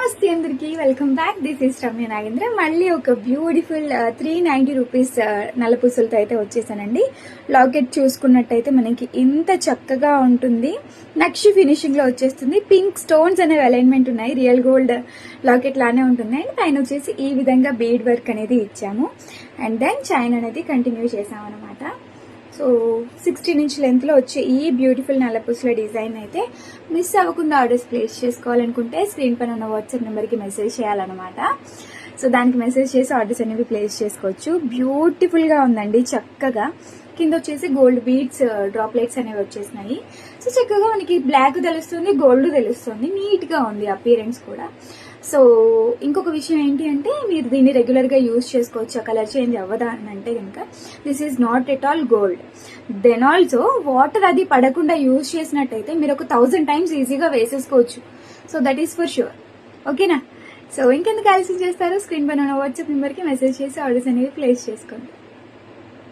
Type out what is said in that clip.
నమస్తే అందరికి, welcome back. This is Ramya Nagendra. మళ్ళీ ఒక బ్యూటిఫుల్ 390 రూపీస్ నల్లపూసలతో అయితే వచ్చేసానండి. లాకెట్ చూసుకున్నట్టయితే మనకి ఇంత చక్కగా ఉంటుంది. నక్షి ఫినిషింగ్ లో వచ్చేస్తుంది. పింక్ స్టోన్స్ అనేవి అలైన్మెంట్ ఉన్నాయి. రియల్ గోల్డ్ లాకెట్ లానే ఉంటుంది. అండ్ పైన వచ్చేసి ఈ విధంగా బీడ్ వర్క్ అనేది ఇచ్చాము. అండ్ దెన్ చైన్ అనేది కంటిన్యూ చేసాం అనమాట. సో 16 ఇంచ్ లెంత్లో వచ్చే ఈ బ్యూటిఫుల్ నల్లపూసల డిజైన్ అయితే మిస్ అవ్వకుండా ఆర్డర్స్ ప్లేస్ చేసుకోవాలనుకుంటే స్క్రీన్ పైన ఉన్న వాట్సాప్ నెంబర్కి మెసేజ్ చేయాలన్నమాట. సో దానికి మెసేజ్ చేసి ఆర్డర్స్ అనేవి ప్లేస్ చేసుకోవచ్చు. బ్యూటిఫుల్గా ఉందండి, చక్కగా. కింద వచ్చేసి గోల్డ్ బీడ్స్ డ్రాప్లెట్స్ అనేవి వచ్చేసినాయి. సో చక్కగా మనకి బ్లాక్ తెలుస్తుంది, గోల్డ్ తెలుస్తుంది. నీట్గా ఉంది అపీరెన్స్ కూడా. సో ఇంకొక విషయం ఏంటి అంటే, మీరు దీన్ని రెగ్యులర్గా యూజ్ చేసుకోవచ్చు. కలర్ చేంజ్ అవ్వదా అని అంటే కనుక this is not at all gold. Then also water అది పడకుండా యూజ్ చేసినట్టయితే మీరు ఒక 1000 టైమ్స్ ఈజీగా వేసేసుకోవచ్చు. So that is for sure. ఓకేనా? సో ఇంకెందుకు ఆలస్యం చేస్తారు? స్క్రీన్ పైన వాట్సాప్ నెంబర్కి మెసేజ్ చేసి ఆర్డర్స్ అనేవి ప్లేస్ చేసుకోండి.